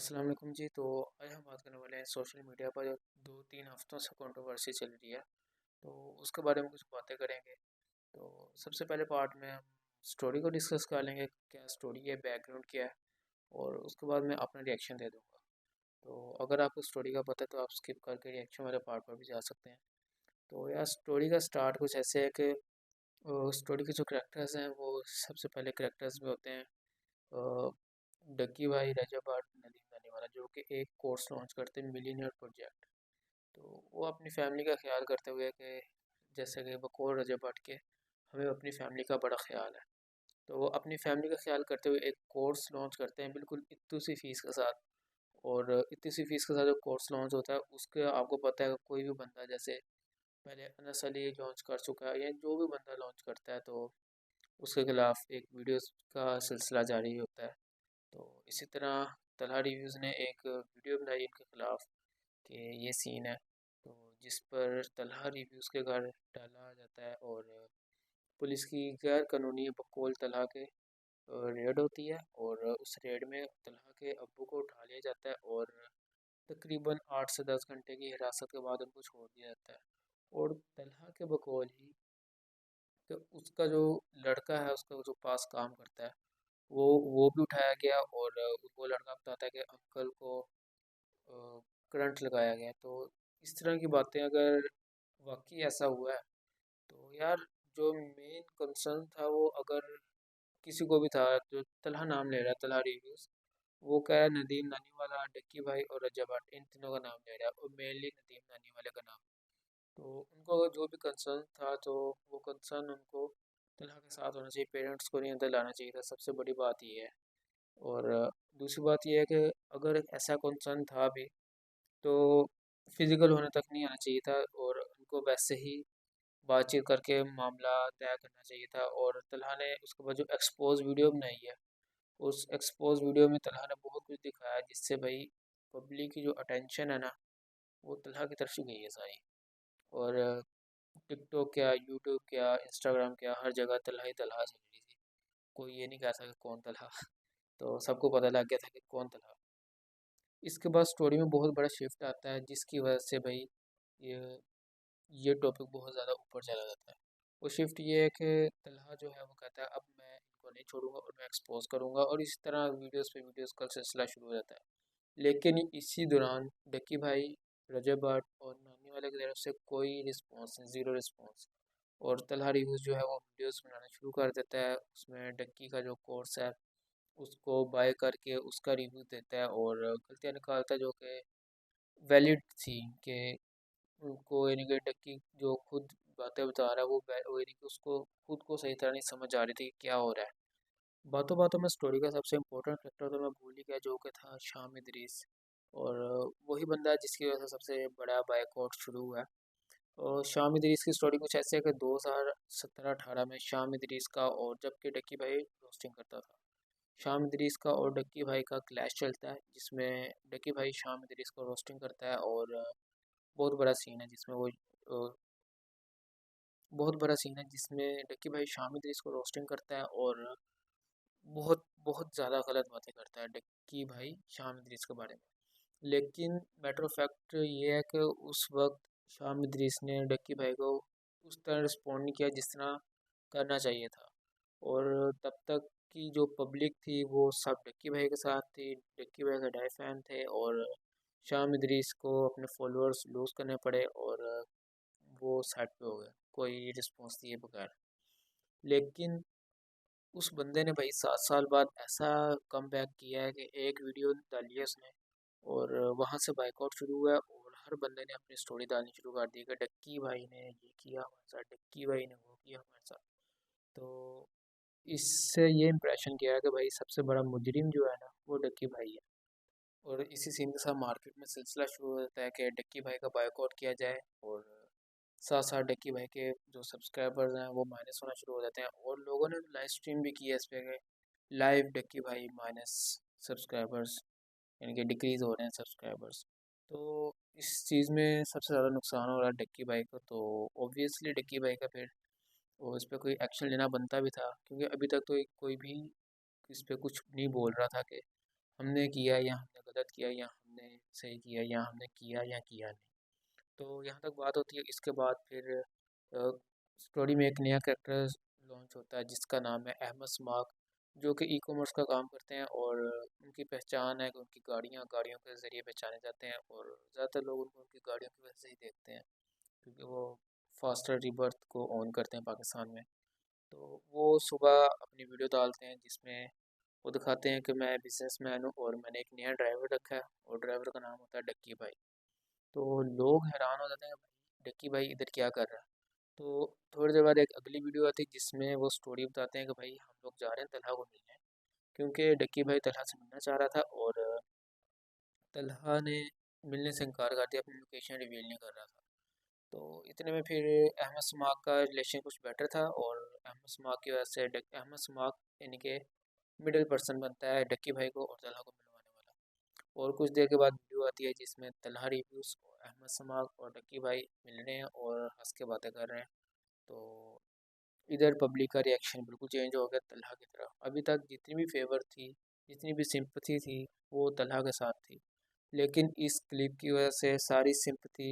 अस्सलाम वालेकुम जी। तो आज हम बात करने वाले हैं सोशल मीडिया पर जो 2-3 हफ्तों से कंट्रोवर्सी चल रही है, तो उसके बारे में कुछ बातें करेंगे। तो सबसे पहले पार्ट में हम स्टोरी को डिस्कस कर लेंगे, क्या स्टोरी है, बैकग्राउंड क्या है, और उसके बाद मैं अपना रिएक्शन दे दूँगा। तो अगर आपको स्टोरी का पता है तो आप स्किप करके रिएक्शन वाले पार्ट पर भी जा सकते हैं। तो यार स्टोरी का स्टार्ट कुछ ऐसे है कि स्टोरी के जो करेक्टर्स हैं वो सबसे पहले करेक्टर्स में होते हैं अ, डक्की भाई, रजब भाट, नदीम नानीवाला, जो कि एक कोर्स लॉन्च करते हैं, मिलीनियर प्रोजेक्ट। तो वो अपनी फैमिली का ख्याल करते हुए कि जैसे कि बकौल रजब भट्ट के हमें अपनी फैमिली का बड़ा ख्याल है। तो वो अपनी फैमिली का ख्याल करते हुए एक कोर्स लॉन्च करते हैं बिल्कुल इतनी सी फीस के साथ। और इतनी सी फीस के साथ जो कोर्स लॉन्च होता है उसके आपको पता है कि कोई भी बंदा जैसे पहले अनस अली लॉन्च कर चुका है या जो भी बंदा लॉन्च करता है तो उसके खिलाफ एक वीडियोस का सिलसिला जारी होता है। तो इसी तरह तलहा रिव्यूज़ ने एक वीडियो बनाई इनके खिलाफ कि ये सीन है, तो जिस पर तलहा रिव्यूज़ के घर डाला जाता है और पुलिस की गैर कानूनी बकौल तलहा के रेड होती है। और उस रेड में तलहा के अब्बू को उठा लिया जाता है और तकरीबन 8 से 10 घंटे की हिरासत के बाद उनको छोड़ दिया जाता है। और तलहा के बकौल ही कि उसका जो लड़का है, उसका जो पास काम करता है, वो भी उठाया गया। और वो लड़का बताता है कि अंकल को करंट लगाया गया। तो इस तरह की बातें अगर वाकई ऐसा हुआ है तो यार जो मेन कंसर्न था वो अगर किसी को भी था, जो तलहा नाम ले रहा है, तलहा रिव्यूज, वो कह रहा है नदीम नानी वाला, डक्की भाई और रजा भट्ट, इन तीनों का नाम ले रहा है और मेनली नदीम नानी वाले का नाम। तो उनको जो भी कंसर्न था तो वो कंसर्न उनको तलहा के साथ होना चाहिए, पेरेंट्स को नहीं अंदर लाना चाहिए था। सबसे बड़ी बात ये है। और दूसरी बात ये है कि अगर ऐसा कंसर्न था भी तो फिजिकल होने तक नहीं आना चाहिए था और उनको वैसे ही बातचीत करके मामला तय करना चाहिए था। और तलहा ने उसके बाद जो एक्सपोज वीडियो बनाई है, उस एक्सपोज वीडियो में तलहा ने बहुत कुछ दिखाया जिससे भाई पब्लिक की जो अटेंशन है ना, वो तलहा की तरफ से गई है सारी। और टिकटॉक क्या, यूट्यूब क्या, इंस्टाग्राम क्या, हर जगह तलहा ही तलहा चल रही थी। कोई ये नहीं कह सकता कौन तलहा। तो सबको पता लग गया था कि कौन तलहा। इसके बाद स्टोरी में बहुत बड़ा शिफ्ट आता है जिसकी वजह से भाई ये ये टॉपिक बहुत ज़्यादा ऊपर चला जाता है। वो शिफ्ट ये है कि तलहा जो है वो कहता है अब मैं इनको नहीं छोड़ूंगा और मैं एक्सपोज करूंगा, और इस तरह वीडियोस पे वीडियोस का सिलसिला शुरू हो जाता है। लेकिन इसी दौरान डक्की भाई, रजब भट्ट और नानी वाले की तरफ से कोई रिस्पॉन्स नहीं, ज़ीरो रिस्पॉन्स। और तलहा रिव्यूज़ जो है वो वीडियोस बनाना शुरू कर देता है, उसमें डक्की का जो कोर्स है उसको बाय करके उसका रिव्यू देता है और गलतियाँ निकालता है जो कि वैलिड थी। कि उनको यानी कि डक्की जो खुद बातें बता रहा है वो यानी कि उसको खुद को सही तरह नहीं समझ आ रही थी कि क्या हो रहा है। बातों बातों में स्टोरी का सबसे इम्पोर्टेंट फैक्टर तो मैं भूल ही गया, जो कि था शाम इदरीस। और वही बंदा है जिसकी वजह से सबसे बड़ा बायकॉट शुरू हुआ है। और शाम इदरीस की स्टोरी कुछ ऐसे है कि 2017-18 में शाम इदरीस का और जबकि डक्की भाई रोस्टिंग करता था, शाम इदरीस का और डक्की भाई का क्लैश चलता है जिसमें डक्की भाई शाम इदरीस को रोस्टिंग करता है। और बहुत बड़ा सीन है जिसमें बहुत बड़ा सीन है जिसमें डक्की भाई शाम इदरीस को रोस्टिंग करता है और बहुत बहुत ज़्यादा गलत बातें करता है डक्की भाई शाम इदरीस के बारे में। लेकिन मैटर ऑफ फैक्ट ये है कि उस वक्त शाम इदरीस ने डक्की भाई को उस तरह रिस्पॉन्ड नहीं किया जिस तरह करना चाहिए था। और तब तक की जो पब्लिक थी वो सब डक्की भाई के साथ थी, डक्की भाई के डाई फैन थे। और शाम इदरीस को अपने फॉलोअर्स लूज़ करने पड़े और वो साइड पे हो गए कोई रिस्पॉन्स दिए बगैर। लेकिन उस बंदे ने भाई 7 साल बाद ऐसा कम बैक किया है कि एक वीडियो डाली है उसने और वहाँ से बाइकआउट शुरू हुआ है और हर बंदे ने अपनी स्टोरी डालनी शुरू कर दी कि डक्की भाई ने ये किया हमारे साथ, डक्की भाई ने वो किया हमारे साथ। तो इससे ये इम्प्रेशन किया है कि भाई सबसे बड़ा मुजरिम जो है ना वो डक्की भाई है। और इसी सीन के साथ मार्केट में सिलसिला शुरू हो जाता है कि डक्की भाई का बाइकआउट किया जाए। और साथ साथ डक्की भाई के जो सब्सक्राइबर्स हैं वो माइनस होना शुरू हो जाते हैं और लोगों ने लाइव स्ट्रीम भी किया है इस पे, लाइव डक्की भाई माइनस सब्सक्राइबर्स, यानी कि डिक्रीज़ हो रहे हैं सब्सक्राइबर्स। तो इस चीज़ में सबसे ज़्यादा नुकसान हो रहा है डक्की भाई को। तो ऑब्वियसली डक्की भाई का फिर वो इस पे कोई एक्शन लेना बनता भी था, क्योंकि अभी तक तो कोई भी इस पे कुछ नहीं बोल रहा था कि हमने किया या हमने गलत किया या हमने सही किया या हमने किया या किया नहीं। तो यहाँ तक बात होती है। इसके बाद फिर स्टोरी में एक नया कैरेक्टर लॉन्च होता है जिसका नाम है अहमद स्मार्क, जो कि ई कॉमर्स का काम करते हैं और उनकी पहचान है कि उनकी गाड़ियों के ज़रिए पहचाने जाते हैं और ज़्यादातर लोग उनको उनकी गाड़ियों की वजह से ही देखते हैं, क्योंकि वो फास्टर रिबर्थ को ऑन करते हैं पाकिस्तान में। तो वो सुबह अपनी वीडियो डालते हैं जिसमें वो दिखाते हैं कि मैं बिजनेसमैन हूँ और मैंने एक नया ड्राइवर रखा है और ड्राइवर का नाम होता है डक्की भाई। तो लोग हैरान हो जाते हैं, भाई डक्की भाई इधर क्या कर रहा है। तो थोड़ी देर बाद एक अगली वीडियो आती है जिसमें वो स्टोरी बताते हैं कि भाई हम लोग जा रहे हैं तलहा को मिलने, क्योंकि डक्की भाई तलहा से मिलना चाह रहा था और तलहा ने मिलने से इनकार कर दिया, अपनी लोकेशन रिवील नहीं कर रहा था। तो इतने में फिर अहमद समाक का रिलेशन कुछ बेटर था और अहमद समाक की वजह से अहमद समाक यानी कि मिडिल पर्सन बनता है डक्की भाई को और तलहा को मिलवाने वाला। और कुछ देर के बाद वीडियो आती है जिसमें तलहा रिव्यूज़ अहमद समाक और डक्की भाई मिल रहे हैं और हंस के बातें कर रहे हैं। तो इधर पब्लिक का रिएक्शन बिल्कुल चेंज हो गया तलहा की तरफ। अभी तक जितनी भी फेवर थी, जितनी भी सिंपथी थी, वो तलहा के साथ थी, लेकिन इस क्लिप की वजह से सारी सिंपथी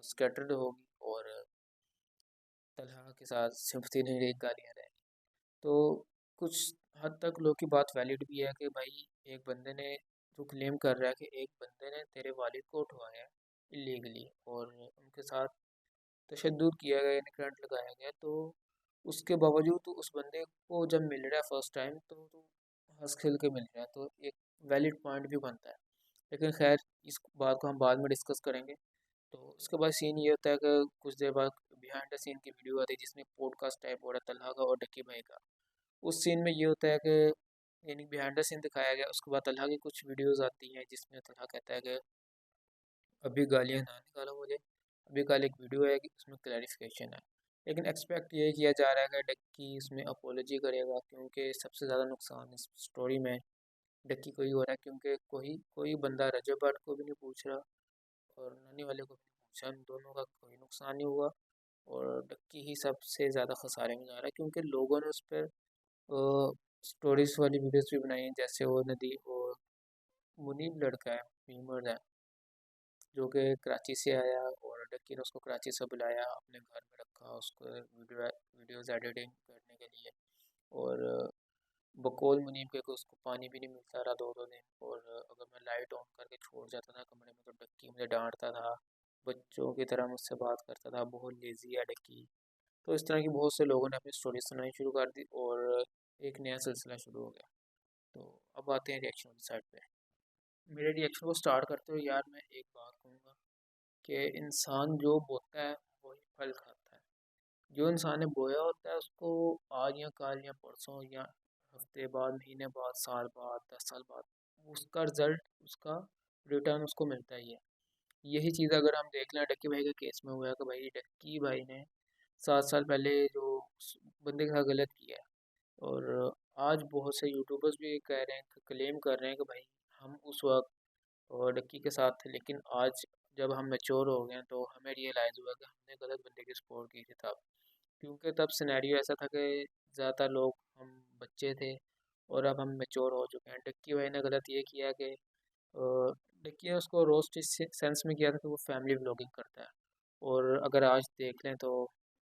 स्कैटर्ड होगी और तलहा के साथ सिंपथी नहीं रही, गालियाँ रह गई। तो कुछ हद तक लोग की बात वैलिड भी है कि भाई एक बंदे ने जो क्लेम कर रहा है कि एक बंदे ने तेरे वालिद को उठवाया है इलीगली और उनके साथ तशद्दुद किया गया यानी करंट लगाया गया, तो उसके बावजूद तो उस बंदे को जब मिल रहा है फर्स्ट टाइम तो हंस खेल के मिल रहा है, तो एक वैलिड पॉइंट भी बनता है। लेकिन खैर इस बात को हम बाद में डिस्कस करेंगे। तो उसके बाद सीन ये होता है कि कुछ देर बाद बिहाइंड द सीन की वीडियो आती है जिसमें पॉडकास्ट टाइप हो रहा है तलहा का और डक्की भाई का। उस सीन में ये होता है कि यानी बिहाइंड द सीन दिखाया गया। उसके बाद तलहा की कुछ वीडियोस आती हैं जिसमें तलहा कहता है कि अभी गालियाँ ना निकालो मुझे, अभी कल एक वीडियो है कि उसमें क्लैरिफिकेशन है। लेकिन एक्सपेक्ट ये किया जा रहा है कि डक्की उसमें अपोलॉजी करेगा, क्योंकि सबसे ज़्यादा नुकसान इस स्टोरी में डक्की को ही हो रहा है, क्योंकि कोई कोई बंदा रजब भट्ट को भी नहीं पूछ रहा और नन्ही वाले को भी नहीं पूछा, इन दोनों का कोई नुकसान नहीं हुआ और डक्की ही सबसे ज़्यादा खसारे में जा रहा है, क्योंकि लोगों ने उस पर स्टोरीज वाली वीडियोस भी बनाई हैं। जैसे वो नदी और मुनीब लड़का है, मीमर है, जो कि कराची से आया और डक्की ने उसको कराची से बुलाया, अपने घर में रखा उसको वीडियोज़ एडिटिंग करने के लिए। और बकौल मुनीब के कि उसको पानी भी नहीं मिलता रहा 2-2 दिन, और अगर मैं लाइट ऑन करके छोड़ जाता था कमरे में तो डक्की मुझे डांटता था, बच्चों की तरह मुझसे बात करता था, बहुत लेज़ी है डक्की। तो इस तरह की बहुत से लोगों ने अपनी स्टोरी सुनानी शुरू कर दी और एक नया सिलसिला शुरू हो गया। तो अब आते हैं रिएक्शन वाली साइड पे। मेरे रिएक्शन को स्टार्ट करते हुए यार मैं एक बात कहूँगा कि इंसान जो बोता है वही फल खाता है। जो इंसान ने बोया होता है उसको आज या कल या परसों या हफ्ते बाद, महीने बाद, साल बाद, 10 साल बाद उसका रिजल्ट, उसका रिटर्न उसको मिलता ही है। यही चीज़ अगर हम देख लें डक्की भाई के केस में हुआ है कि भाई डक्की भाई ने 7 साल पहले जो उस बंदे के साथ गलत किया है, और आज बहुत से यूट्यूबर्स भी कह रहे हैं, क्लेम कर रहे हैं कि भाई हम उस वक्त और डक्की के साथ थे, लेकिन आज जब हम मैच्योर हो गए हैं तो हमें रियलाइज़ हुआ कि हमने गलत बंदे की सपोर्ट की थी तब, क्योंकि तब सिनेरियो ऐसा था कि ज़्यादातर लोग हम बच्चे थे और अब हम मैच्योर हो चुके हैं। डक्की भाई ने गलत ये किया कि डक्की ने उसको रोस्ट इस सेंस में किया था कि वो फैमिली व्लॉगिंग करता है, और अगर आज देख लें तो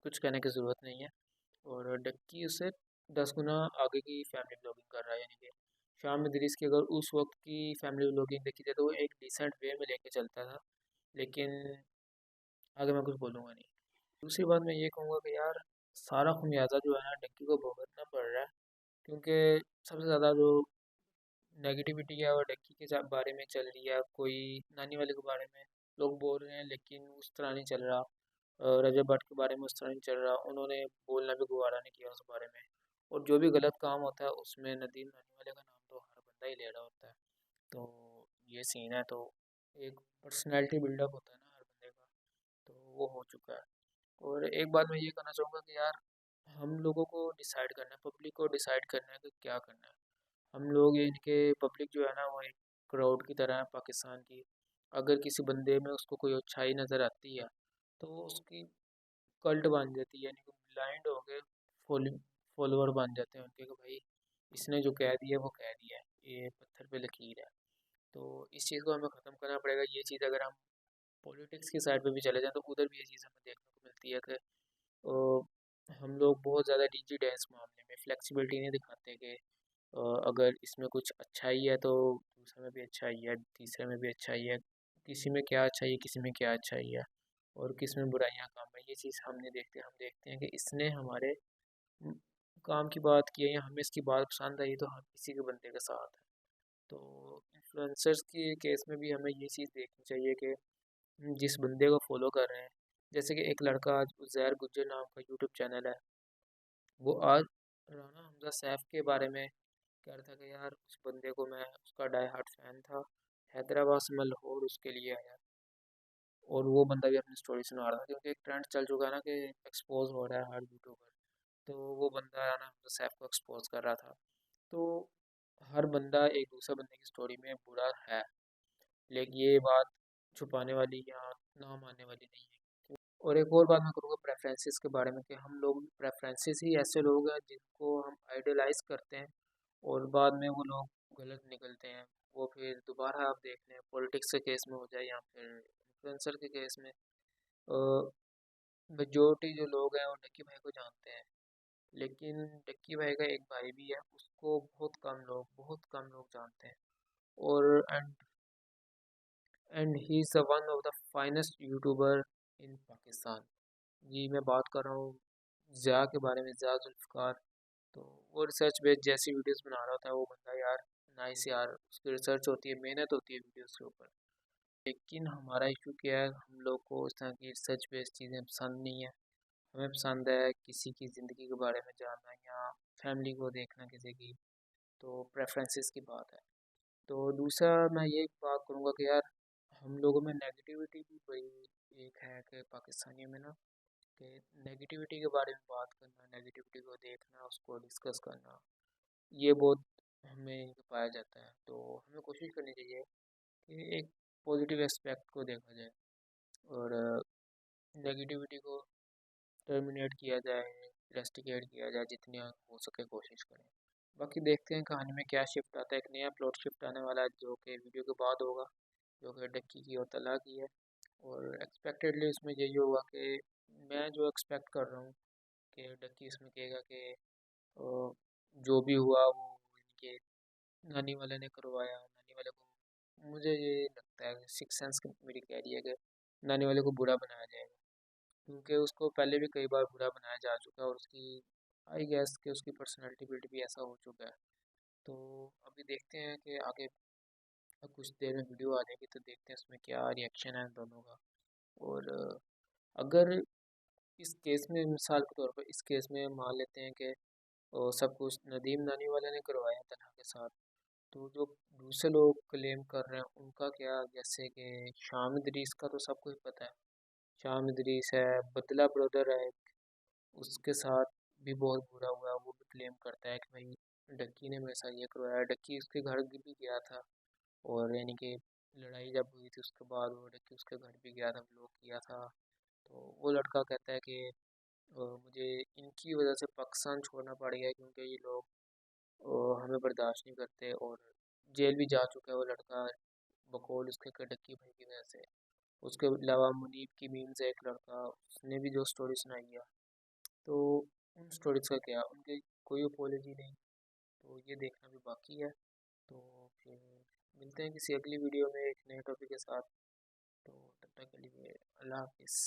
कुछ कहने की ज़रूरत नहीं है। और डक्की उससे 10 गुना आगे की फैमिली व्लॉगिंग कर रहा है, यानी कि शाम इदरीस की अगर उस वक्त की फैमिली व्लॉगिंग देखी जाए तो वो एक डिसेंट वे में लेके चलता था, लेकिन आगे मैं कुछ बोलूँगा नहीं। दूसरी बात मैं ये कहूँगा कि यार सारा खुमियाजा जो है ना डक्की को भुगतना पड़ रहा है, क्योंकि सबसे ज़्यादा जो नेगेटिविटी है और डक्की के बारे में चल रही है, कोई नानी वाले के बारे में लोग बोल रहे हैं लेकिन उस तरह नहीं चल रहा, रजब भट्ट के बारे में उस तरह नहीं चल रहा, उन्होंने बोलना भी गवारा नहीं किया उस बारे में। और जो भी गलत काम होता है उसमें नदीम नानी वाले का नाम तो हर बंदा ही ले रहा होता है। तो ये सीन है। तो एक पर्सनैलिटी बिल्डअप होता है ना हर बंदे का, तो वो हो चुका है। और एक बात मैं ये कहना चाहूँगा कि यार हम लोगों को डिसाइड करना है, पब्लिक को डिसाइड करना है कि क्या करना है। हम लोग ये इनके पब्लिक जो है ना वो एक क्राउड की तरह है पाकिस्तान की। अगर किसी बंदे में उसको कोई अच्छाई नज़र आती है तो वो उसकी कल्ट बन जाती है, यानी कि ब्लाइंड हो गए फॉलोअर बन जाते हैं उनके कि भाई इसने जो कह दिया वो कह दिया है, ये पत्थर पे लकीर है। तो इस चीज़ को हमें ख़त्म करना पड़ेगा। ये चीज़ अगर हम पॉलिटिक्स की साइड पे भी चले जाएं तो उधर भी ये चीज़ हमें देखने को मिलती है कि हम लोग बहुत ज़्यादा रिजिड है इस मामले में, फ्लेक्सिबिलिटी नहीं दिखाते कि अगर इसमें कुछ अच्छाई है तो दूसरे में भी अच्छाई है, तीसरे में भी अच्छाई है, किसी में क्या अच्छाई है, किसी में क्या अच्छाई है और किस में बुराइयां कम है, ये चीज़ हम नहीं देखते। हम देखते हैं कि इसने हमारे म, काम की बात की है या हमें इसकी बात पसंद आई तो हम इसी के बंदे के साथ हैं। तो इन्फ्लुएंसर्स के केस में भी हमें ये चीज़ देखनी चाहिए कि जिस बंदे को फॉलो कर रहे हैं, जैसे कि एक लड़का आज उज़ैर गुज्जर नाम का यूट्यूब चैनल है, वो आज राना हमजा सैफ के बारे में कह रहा था कि यार उस बंदे को, मैं उसका डाई हार्ट फैन था, हैदराबाद से मैं लाहौर उसके लिए आया। और वो बंदा भी अपनी स्टोरी सुना रहा था क्योंकि एक ट्रेंड चल चुका है ना कि एक्सपोज हो रहा है हर यूट्यूबर। तो वो बंदा राना हमजा सैफ को एक्सपोज कर रहा था। तो हर बंदा एक दूसरे बंदे की स्टोरी में बुरा है, लेकिन ये बात छुपाने वाली या ना मानने वाली नहीं है। और एक और बात मैं करूँगा प्रेफरेंसेस के बारे में, कि हम लोग प्रेफरेंसेस ही ऐसे लोग हैं जिनको हम आइडलाइज करते हैं और बाद में वो लोग गलत निकलते हैं। वो फिर दोबारा आप देख लें पॉलिटिक्स के केस में हो जाए या फिर इन्फ्लुएंसर के केस में, मेजोरिटी जो लोग हैं वो डक्की भाई को जानते हैं, लेकिन डक्की भाई का एक भाई भी है, उसको बहुत कम लोग जानते हैं। और and he is one of the finest YouTuber in Pakistan. जी मैं बात कर रहा हूँ ज़िया के बारे में, ज़िया जुल्फ़िकार। तो वो रिसर्च बेस्ड जैसी वीडियोस बना रहा होता है वो बंदा यार, नाइस यार, उसकी रिसर्च होती है, मेहनत होती है वीडियोस के ऊपर। लेकिन हमारा इशू क्या है, हम लोग को इस तरह की रिसर्च बेस्ड चीज़ें पसंद नहीं है। हमें पसंद है किसी की ज़िंदगी के बारे में जानना या फैमिली को देखना किसी की। तो प्रेफरेंसेस की बात है। तो दूसरा मैं ये बात करूँगा कि यार हम लोगों में नेगेटिविटी भी बड़ी एक है कि पाकिस्तानियों में ना, कि नेगेटिविटी के बारे में बात करना, नेगेटिविटी को देखना, उसको डिस्कस करना, ये बहुत हमें पाया जाता है। तो हमें कोशिश करनी चाहिए कि एक पॉजिटिव एस्पेक्ट को देखा जाए और नेगेटिविटी को टर्मिनेट किया जाए, रेस्टिकेट किया जाए, जितनी हो सके कोशिश करें। बाकी देखते हैं कहानी में क्या शिफ्ट आता है। एक नया प्लॉट शिफ्ट आने वाला है जो कि वीडियो के बाद होगा, जो कि डक्की की और तला की है। और एक्सपेक्टेडली इसमें यही होगा कि मैं जो एक्सपेक्ट कर रहा हूँ कि डक्की इसमें कहेगा कि जो भी हुआ वो इनके नानी वाले ने करवाया, नानी वाले को, मुझे ये लगता है सिक्स सेंस मेरी कह रही है कि नानी वाले को बुरा बनाया जाएगा, क्योंकि उसको पहले भी कई बार बुरा बनाया जा चुका है और उसकी आई गेस कि उसकी पर्सनालिटी बिल्ड भी ऐसा हो चुका है। तो अभी देखते हैं कि आगे कुछ देर में वीडियो आ जाएगी तो देखते हैं उसमें क्या रिएक्शन है दोनों का। और अगर इस केस में मिसाल के तौर पर इस केस में मान लेते हैं कि सब कुछ नदीम नानी वाले ने करवाया तनहा के साथ, तो जो दूसरे लोग क्लेम कर रहे हैं उनका क्या, जैसे कि शाम इदरीस का तो सब कुछ पता है, शाम इदरीस है, बदला ब्रदर है, उसके साथ भी बहुत बुरा हुआ। वो भी क्लेम करता है कि भाई डक्की ने मेरे साथ ये करवाया। डक्की उसके घर भी गया था और यानी कि लड़ाई जब हुई थी उसके बाद वो डक्की उसके घर भी गया था, व्लॉग किया था। तो वो लड़का कहता है कि मुझे इनकी वजह से पाकिस्तान छोड़ना पड़ गया क्योंकि ये लोग हमें बर्दाश्त नहीं करते। और जेल भी जा चुका है वो लड़का बकौल उसके डक्की भाई की वजह से। उसके अलावा मुनीब की मीम से एक लड़का, उसने भी जो स्टोरी सुनाई है, तो उन स्टोरीज का क्या, उनकी कोई अपोलॉजी नहीं। तो ये देखना भी बाकी है। तो फिर मिलते हैं किसी अगली वीडियो में एक नए टॉपिक के साथ। तो तब तक के लिए अल्लाह हाफिज़।